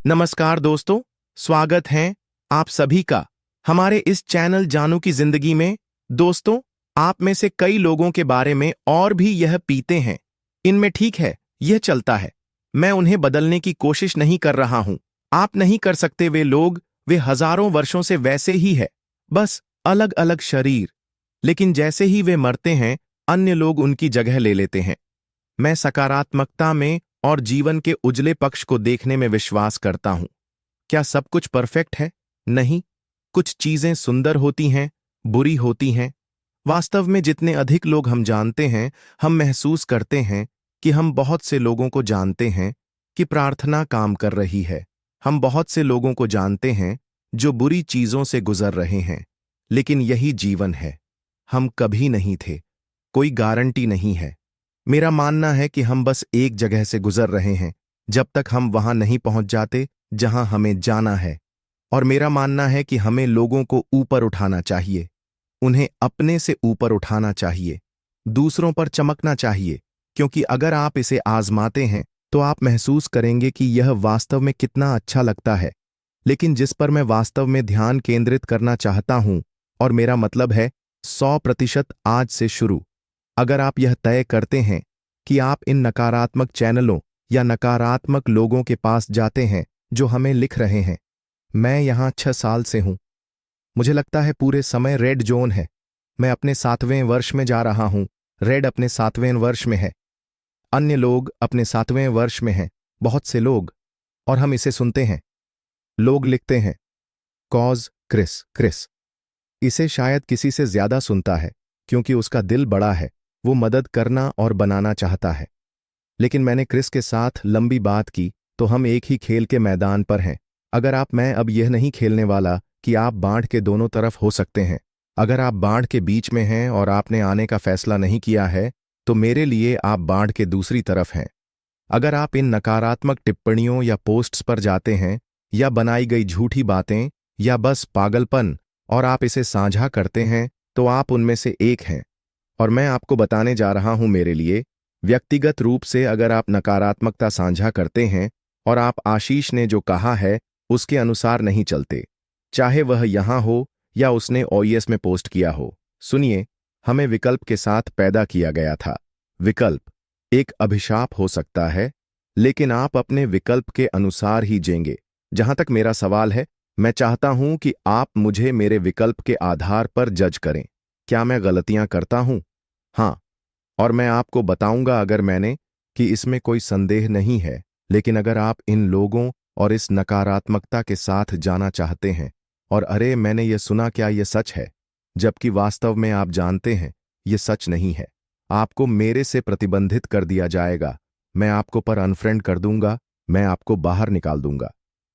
नमस्कार दोस्तों, स्वागत है आप सभी का हमारे इस चैनल जानू की जिंदगी में। दोस्तों, आप में से कई लोगों के बारे में और भी यह पीते हैं, इनमें ठीक है, यह चलता है। मैं उन्हें बदलने की कोशिश नहीं कर रहा हूं। आप नहीं कर सकते। वे लोग, वे हजारों वर्षों से वैसे ही है, बस अलग अलग शरीर। लेकिन जैसे ही वे मरते हैं, अन्य लोग उनकी जगह ले लेते हैं। मैं सकारात्मकता में और जीवन के उजले पक्ष को देखने में विश्वास करता हूं। क्या सब कुछ परफेक्ट है? नहीं। कुछ चीजें सुंदर होती हैं, बुरी होती हैं। वास्तव में जितने अधिक लोग हम जानते हैं, हम महसूस करते हैं कि हम बहुत से लोगों को जानते हैं कि प्रार्थना काम कर रही है। हम बहुत से लोगों को जानते हैं जो बुरी चीजों से गुजर रहे हैं। लेकिन यही जीवन है। हम कभी नहीं थे। कोई गारंटी नहीं है। मेरा मानना है कि हम बस एक जगह से गुजर रहे हैं, जब तक हम वहां नहीं पहुंच जाते जहां हमें जाना है। और मेरा मानना है कि हमें लोगों को ऊपर उठाना चाहिए, उन्हें अपने से ऊपर उठाना चाहिए, दूसरों पर चमकना चाहिए। क्योंकि अगर आप इसे आजमाते हैं तो आप महसूस करेंगे कि यह वास्तव में कितना अच्छा लगता है। लेकिन जिस पर मैं वास्तव में ध्यान केंद्रित करना चाहता हूं, और मेरा मतलब है 100% आज से शुरू। अगर आप यह तय करते हैं कि आप इन नकारात्मक चैनलों या नकारात्मक लोगों के पास जाते हैं जो हमें लिख रहे हैं, मैं यहां 6 साल से हूं। मुझे लगता है पूरे समय रेड जोन है। मैं अपने 7वें वर्ष में जा रहा हूं। रेड अपने 7वें वर्ष में है। अन्य लोग अपने 7वें वर्ष में हैं, बहुत से लोग। और हम इसे सुनते हैं। लोग लिखते हैं, कॉज क्रिस। इसे शायद किसी से ज्यादा सुनता है, क्योंकि उसका दिल बड़ा है। वो मदद करना और बनाना चाहता है। लेकिन मैंने क्रिस के साथ लंबी बात की, तो हम एक ही खेल के मैदान पर हैं। अगर आप मैं अब यह नहीं खेलने वाला कि आप बाढ़ के दोनों तरफ हो सकते हैं। अगर आप बाढ़ के बीच में हैं और आपने आने का फैसला नहीं किया है, तो मेरे लिए आप बाढ़ के दूसरी तरफ हैं। अगर आप इन नकारात्मक टिप्पणियों या पोस्ट्स पर जाते हैं, या बनाई गई झूठी बातें, या बस पागलपन, और आप इसे साझा करते हैं, तो आप उनमें से एक हैं। और मैं आपको बताने जा रहा हूं, मेरे लिए व्यक्तिगत रूप से, अगर आप नकारात्मकता साझा करते हैं और आप आशीष ने जो कहा है उसके अनुसार नहीं चलते, चाहे वह यहां हो या उसने ओएस में पोस्ट किया हो। सुनिए, हमें विकल्प के साथ पैदा किया गया था। विकल्प एक अभिशाप हो सकता है, लेकिन आप अपने विकल्प के अनुसार ही जिएंगे। जहां तक मेरा सवाल है, मैं चाहता हूं कि आप मुझे मेरे विकल्प के आधार पर जज करें। क्या मैं गलतियां करता हूं? हां। और मैं आपको बताऊंगा अगर मैंने, कि इसमें कोई संदेह नहीं है। लेकिन अगर आप इन लोगों और इस नकारात्मकता के साथ जाना चाहते हैं, और अरे मैंने ये सुना, क्या ये सच है? जबकि वास्तव में आप जानते हैं ये सच नहीं है। आपको मेरे से प्रतिबंधित कर दिया जाएगा। मैं आपको पर अनफ्रेंड कर दूंगा। मैं आपको बाहर निकाल दूंगा।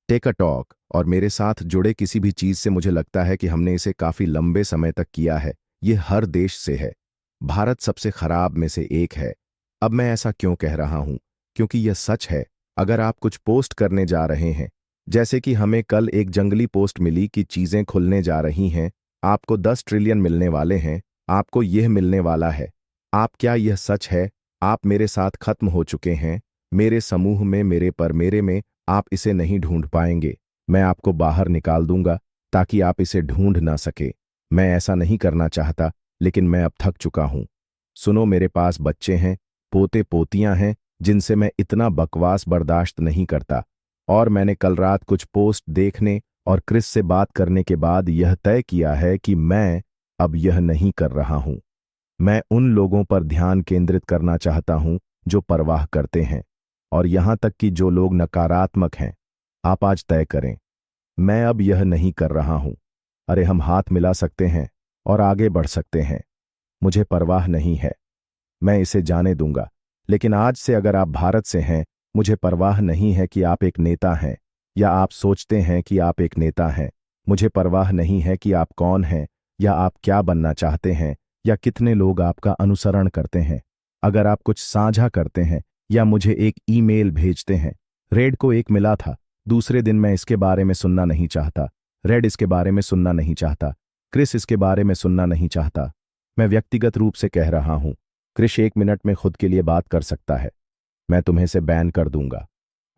टेक अ टॉक और मेरे साथ जुड़े किसी भी चीज से, मुझे लगता है कि हमने इसे काफी लंबे समय तक किया है। ये हर देश से है। भारत सबसे खराब में से एक है। अब मैं ऐसा क्यों कह रहा हूं? क्योंकि यह सच है। अगर आप कुछ पोस्ट करने जा रहे हैं, जैसे कि हमें कल एक जंगली पोस्ट मिली कि चीजें खुलने जा रही हैं, आपको 10 ट्रिलियन मिलने वाले हैं, आपको यह मिलने वाला है। आप, क्या यह सच है? आप मेरे साथ खत्म हो चुके हैं। मेरे समूह में, मेरे पर, मेरे में आप इसे नहीं ढूंढ पाएंगे। मैं आपको बाहर निकाल दूंगा ताकि आप इसे ढूंढ ना सके। मैं ऐसा नहीं करना चाहता, लेकिन मैं अब थक चुका हूं। सुनो, मेरे पास बच्चे हैं, पोते पोतियां हैं, जिनसे मैं इतना बकवास बर्दाश्त नहीं करता। और मैंने कल रात कुछ पोस्ट देखने और क्रिस से बात करने के बाद यह तय किया है कि मैं अब यह नहीं कर रहा हूं। मैं उन लोगों पर ध्यान केंद्रित करना चाहता हूं जो परवाह करते हैं, और यहां तक कि जो लोग नकारात्मक हैं। आप आज तय करें। मैं अब यह नहीं कर रहा हूं। अरे, हम हाथ मिला सकते हैं और आगे बढ़ सकते हैं। मुझे परवाह नहीं है। मैं इसे जाने दूंगा। लेकिन आज से अगर आप भारत से हैं, मुझे परवाह नहीं है कि आप एक नेता हैं, या आप सोचते हैं कि आप एक नेता हैं। मुझे परवाह नहीं है कि आप कौन हैं, या आप क्या बनना चाहते हैं, या कितने लोग आपका अनुसरण करते हैं। अगर आप कुछ साझा करते हैं या मुझे एक ईमेल भेजते हैं, रेड को एक मिला था, दूसरे दिन मैं इसके बारे में सुनना नहीं चाहता। रेड इसके बारे में सुनना नहीं चाहता। क्रिस इसके बारे में सुनना नहीं चाहता। मैं व्यक्तिगत रूप से कह रहा हूं, क्रिस 1 मिनट में खुद के लिए बात कर सकता है। मैं तुम्हें से बैन कर दूंगा।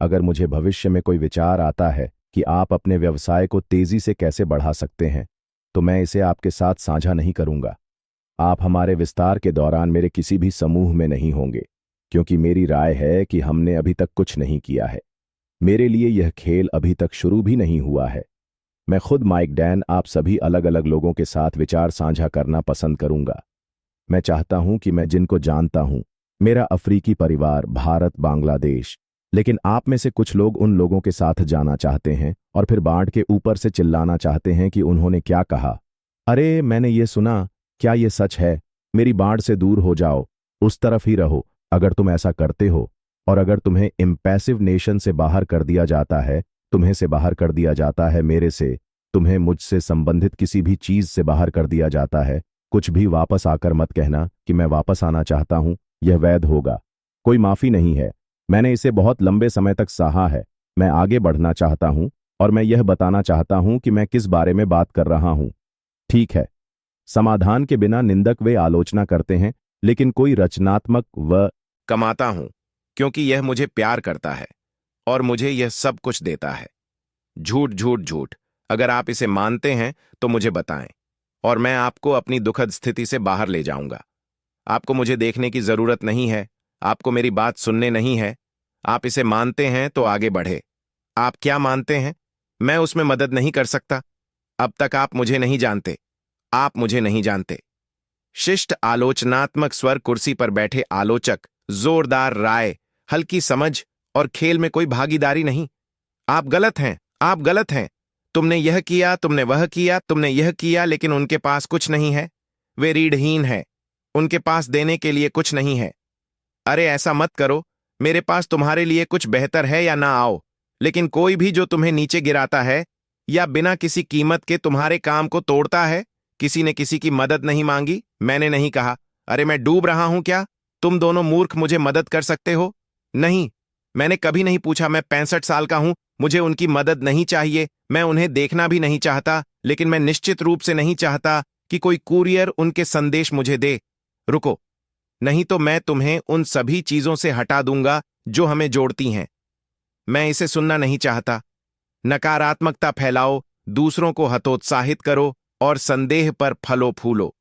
अगर मुझे भविष्य में कोई विचार आता है कि आप अपने व्यवसाय को तेजी से कैसे बढ़ा सकते हैं, तो मैं इसे आपके साथ साझा नहीं करूंगा। आप हमारे विस्तार के दौरान मेरे किसी भी समूह में नहीं होंगे, क्योंकि मेरी राय है कि हमने अभी तक कुछ नहीं किया है। मेरे लिए यह खेल अभी तक शुरू भी नहीं हुआ है। मैं खुद माइक डैन आप सभी अलग अलग लोगों के साथ विचार साझा करना पसंद करूंगा। मैं चाहता हूं कि मैं जिनको जानता हूं, मेरा अफ्रीकी परिवार, भारत, बांग्लादेश, लेकिन आप में से कुछ लोग उन लोगों के साथ जाना चाहते हैं और फिर बाढ़ के ऊपर से चिल्लाना चाहते हैं कि उन्होंने क्या कहा। अरे मैंने ये सुना, क्या ये सच है? मेरी बाढ़ से दूर हो जाओ, उस तरफ ही रहो। अगर तुम ऐसा करते हो और अगर तुम्हें इम्पैसिव नेशन से बाहर कर दिया जाता है, तुम्हें से बाहर कर दिया जाता है, मेरे से, तुम्हें मुझसे संबंधित किसी भी चीज से बाहर कर दिया जाता है, कुछ भी वापस आकर मत कहना कि मैं वापस आना चाहता हूं। यह वैध होगा। कोई माफी नहीं है। मैंने इसे बहुत लंबे समय तक सहा है। मैं आगे बढ़ना चाहता हूं और मैं यह बताना चाहता हूं कि मैं किस बारे में बात कर रहा हूं। ठीक है, समाधान के बिना निंदक वे आलोचना करते हैं, लेकिन कोई रचनात्मक व कमाता हूं क्योंकि यह मुझे प्यार करता है और मुझे यह सब कुछ देता है। झूठ झूठ झूठ। अगर आप इसे मानते हैं तो मुझे बताएं और मैं आपको अपनी दुखद स्थिति से बाहर ले जाऊंगा। आपको मुझे देखने की जरूरत नहीं है, आपको मेरी बात सुनने नहीं है। आप इसे मानते हैं तो आगे बढ़े। आप क्या मानते हैं? मैं उसमें मदद नहीं कर सकता। अब तक आप मुझे नहीं जानते। आप मुझे नहीं जानते। शिष्ट आलोचनात्मक स्वर, कुर्सी पर बैठे आलोचक, जोरदार राय, हल्की समझ और खेल में कोई भागीदारी नहीं। आप गलत हैं, आप गलत हैं। तुमने यह किया, तुमने वह किया, तुमने यह किया, लेकिन उनके पास कुछ नहीं है। वे रीढ़हीन हैं। उनके पास देने के लिए कुछ नहीं है। अरे ऐसा मत करो। मेरे पास तुम्हारे लिए कुछ बेहतर है या ना आओ। लेकिन कोई भी जो तुम्हें नीचे गिराता है या बिना किसी कीमत के तुम्हारे काम को तोड़ता है, किसी ने किसी की मदद नहीं मांगी, मैंने नहीं कहा। अरे मैं डूब रहा हूं क्या? तुम दोनों मूर्ख मुझे मदद कर सकते हो? नहीं, मैंने कभी नहीं पूछा। मैं 65 साल का हूं, मुझे उनकी मदद नहीं चाहिए। मैं उन्हें देखना भी नहीं चाहता, लेकिन मैं निश्चित रूप से नहीं चाहता कि कोई कुरियर उनके संदेश मुझे दे। रुको, नहीं तो मैं तुम्हें उन सभी चीजों से हटा दूंगा जो हमें जोड़ती हैं। मैं इसे सुनना नहीं चाहता। नकारात्मकता फैलाओ, दूसरों को हतोत्साहित करो और संदेह पर फलो फूलो।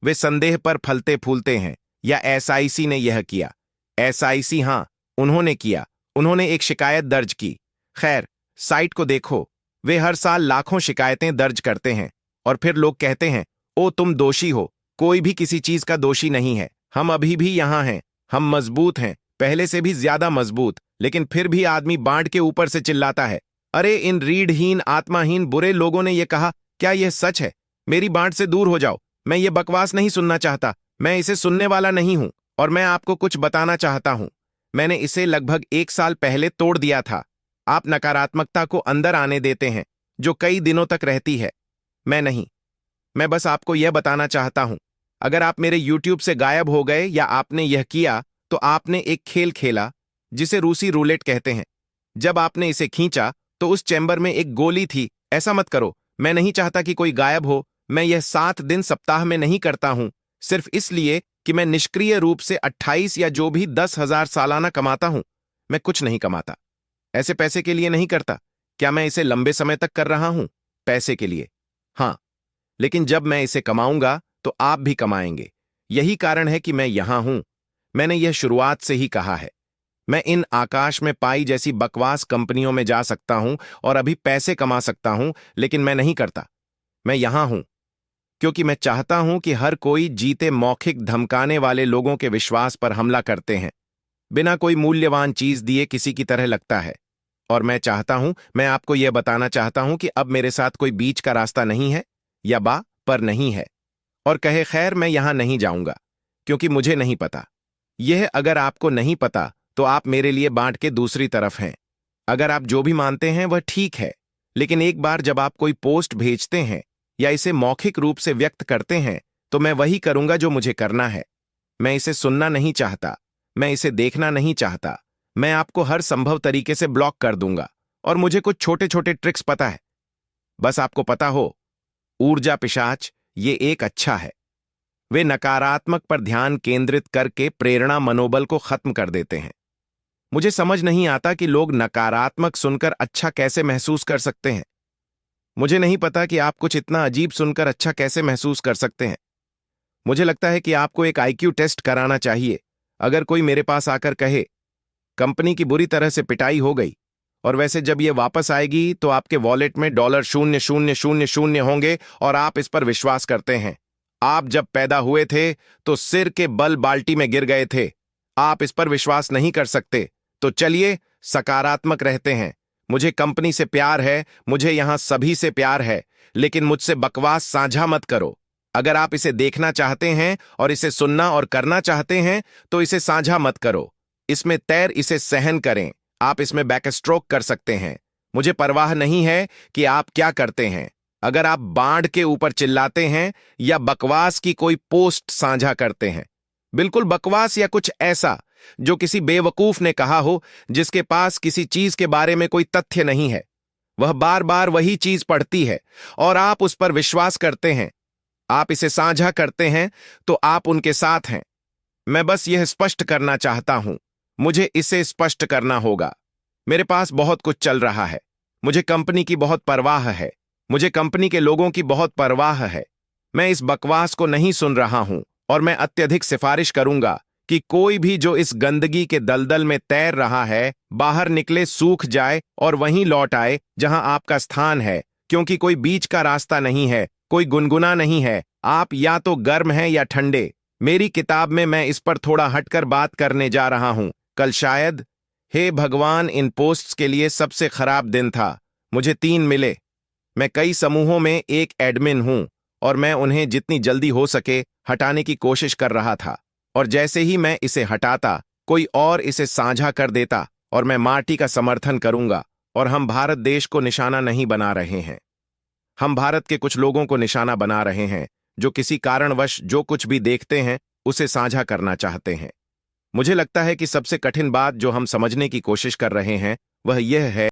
वे संदेह पर फलते फूलते हैं। या एसआईसी ने यह किया। एसआईसी, हां, उन्होंने किया। उन्होंने एक शिकायत दर्ज की। खैर, साइट को देखो। वे हर साल लाखों शिकायतें दर्ज करते हैं और फिर लोग कहते हैं, ओ तुम दोषी हो। कोई भी किसी चीज का दोषी नहीं है। हम अभी भी यहां हैं। हम मजबूत हैं, पहले से भी ज्यादा मजबूत। लेकिन फिर भी आदमी बाढ़ के ऊपर से चिल्लाता है, अरे इन रीढ़हीन, आत्माहीन, बुरे लोगों ने यह कहा। क्या यह सच है? मेरी बाढ़ से दूर हो जाओ। मैं ये बकवास नहीं सुनना चाहता। मैं इसे सुनने वाला नहीं हूं और मैं आपको कुछ बताना चाहता हूं। मैंने इसे लगभग 1 साल पहले तोड़ दिया था। आप नकारात्मकता को अंदर आने देते हैं जो कई दिनों तक रहती है। मैं नहीं। मैं बस आपको यह बताना चाहता हूं, अगर आप मेरे YouTube से गायब हो गए या आपने यह किया, तो आपने एक खेल खेला जिसे रूसी रूलेट कहते हैं। जब आपने इसे खींचा तो उस चैम्बर में एक गोली थी। ऐसा मत करो। मैं नहीं चाहता कि कोई गायब हो। मैं यह 7 दिन सप्ताह में नहीं करता हूं, सिर्फ इसलिए कि मैं निष्क्रिय रूप से 28 या जो भी 10,000 सालाना कमाता हूं। मैं कुछ नहीं कमाता। ऐसे पैसे के लिए नहीं करता। क्या मैं इसे लंबे समय तक कर रहा हूं? पैसे के लिए, हां। लेकिन जब मैं इसे कमाऊंगा तो आप भी कमाएंगे। यही कारण है कि मैं यहां हूं। मैंने यह शुरुआत से ही कहा है। मैं इन आकाश में पाई जैसी बकवास कंपनियों में जा सकता हूं और अभी पैसे कमा सकता हूं, लेकिन मैं नहीं करता। मैं यहां हूं क्योंकि मैं चाहता हूं कि हर कोई जीते मौखिक धमकाने वाले लोगों के विश्वास पर हमला करते हैं, बिना कोई मूल्यवान चीज दिए किसी की तरह लगता है। और मैं चाहता हूं, मैं आपको यह बताना चाहता हूं कि अब मेरे साथ कोई बीच का रास्ता नहीं है या बा पर नहीं है। और कहे खैर, मैं यहां नहीं जाऊंगा क्योंकि मुझे नहीं पता। यह अगर आपको नहीं पता तो आप मेरे लिए बांट के दूसरी तरफ हैं। अगर आप जो भी मानते हैं वह ठीक है, लेकिन एक बार जब आप कोई पोस्ट भेजते हैं या इसे मौखिक रूप से व्यक्त करते हैं, तो मैं वही करूंगा जो मुझे करना है। मैं इसे सुनना नहीं चाहता। मैं इसे देखना नहीं चाहता। मैं आपको हर संभव तरीके से ब्लॉक कर दूंगा और मुझे कुछ छोटे छोटे ट्रिक्स पता है। बस आपको पता हो, ऊर्जा पिशाच, ये एक अच्छा है। वे नकारात्मक पर ध्यान केंद्रित करके प्रेरणा मनोबल को खत्म कर देते हैं। मुझे समझ नहीं आता कि लोग नकारात्मक सुनकर अच्छा कैसे महसूस कर सकते हैं। मुझे नहीं पता कि आप कुछ इतना अजीब सुनकर अच्छा कैसे महसूस कर सकते हैं। मुझे लगता है कि आपको एक आईक्यू टेस्ट कराना चाहिए। अगर कोई मेरे पास आकर कहे, कंपनी की बुरी तरह से पिटाई हो गई, और वैसे जब ये वापस आएगी तो आपके वॉलेट में $0,000,000 होंगे और आप इस पर विश्वास करते हैं। आप जब पैदा हुए थे तो सिर के बल बाल्टी में गिर गए थे। आप इस पर विश्वास नहीं कर सकते। तो चलिए सकारात्मक रहते हैं। मुझे कंपनी से प्यार है, मुझे यहां सभी से प्यार है, लेकिन मुझसे बकवास साझा मत करो। अगर आप इसे देखना चाहते हैं और इसे सुनना और करना चाहते हैं तो इसे साझा मत करो। इसमें तैर, इसे सहन करें। आप इसमें बैकस्ट्रोक कर सकते हैं। मुझे परवाह नहीं है कि आप क्या करते हैं। अगर आप बाढ़ के ऊपर चिल्लाते हैं या बकवास की कोई पोस्ट साझा करते हैं, बिल्कुल बकवास या कुछ ऐसा जो किसी बेवकूफ ने कहा हो, जिसके पास किसी चीज के बारे में कोई तथ्य नहीं है, वह बार बार वही चीज पढ़ती है और आप उस पर विश्वास करते हैं, आप इसे साझा करते हैं, तो आप उनके साथ हैं। मैं बस यह स्पष्ट करना चाहता हूं, मुझे इसे स्पष्ट करना होगा। मेरे पास बहुत कुछ चल रहा है। मुझे कंपनी की बहुत परवाह है। मुझे कंपनी के लोगों की बहुत परवाह है। मैं इस बकवास को नहीं सुन रहा हूं और मैं अत्यधिक सिफारिश करूंगा कि कोई भी जो इस गंदगी के दलदल में तैर रहा है, बाहर निकले, सूख जाए और वहीं लौट आए जहां आपका स्थान है, क्योंकि कोई बीच का रास्ता नहीं है, कोई गुनगुना नहीं है। आप या तो गर्म हैं या ठंडे। मेरी किताब में मैं इस पर थोड़ा हटकर बात करने जा रहा हूं। कल शायद, हे भगवान, इन पोस्ट्स के लिए सबसे खराब दिन था। मुझे 3 मिले। मैं कई समूहों में एक एडमिन हूं और मैं उन्हें जितनी जल्दी हो सके हटाने की कोशिश कर रहा था, और जैसे ही मैं इसे हटाता, कोई और इसे साझा कर देता और मैं मार्टी का समर्थन करूंगा। और हम भारत देश को निशाना नहीं बना रहे हैं। हम भारत के कुछ लोगों को निशाना बना रहे हैं जो किसी कारणवश जो कुछ भी देखते हैं उसे साझा करना चाहते हैं। मुझे लगता है कि सबसे कठिन बात जो हम समझने की कोशिश कर रहे हैं वह यह है